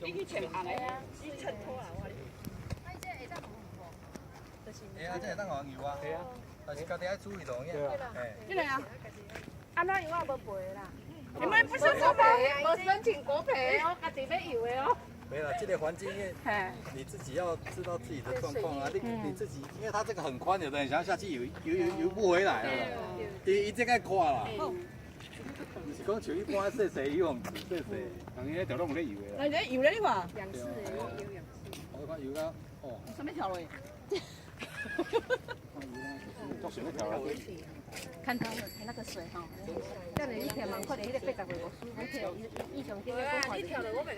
你去穿红的啊，你衬托啊，我。哎，这会当红无？哎呀，这会当黄油啊。对啊。但是家己爱注意同样。哎。这个啊，安怎油啊无赔啦？你们们不是国赔，无申请国赔哦，家己要油的哦。没了，这个环境因为你自己要知道自己的状况啊，你自己，因为它这个很宽，有的人想要下去游不回来了，伊这个宽啦。不是讲像一般细细游泳池细细，人家条拢冇咧游的。那你游咧你话？两次诶，游两次。我看游到哦。什么条路？做什么条路？看他那个水哈，但你一天蛮快点，迄个800块无输，而且异常点个5块。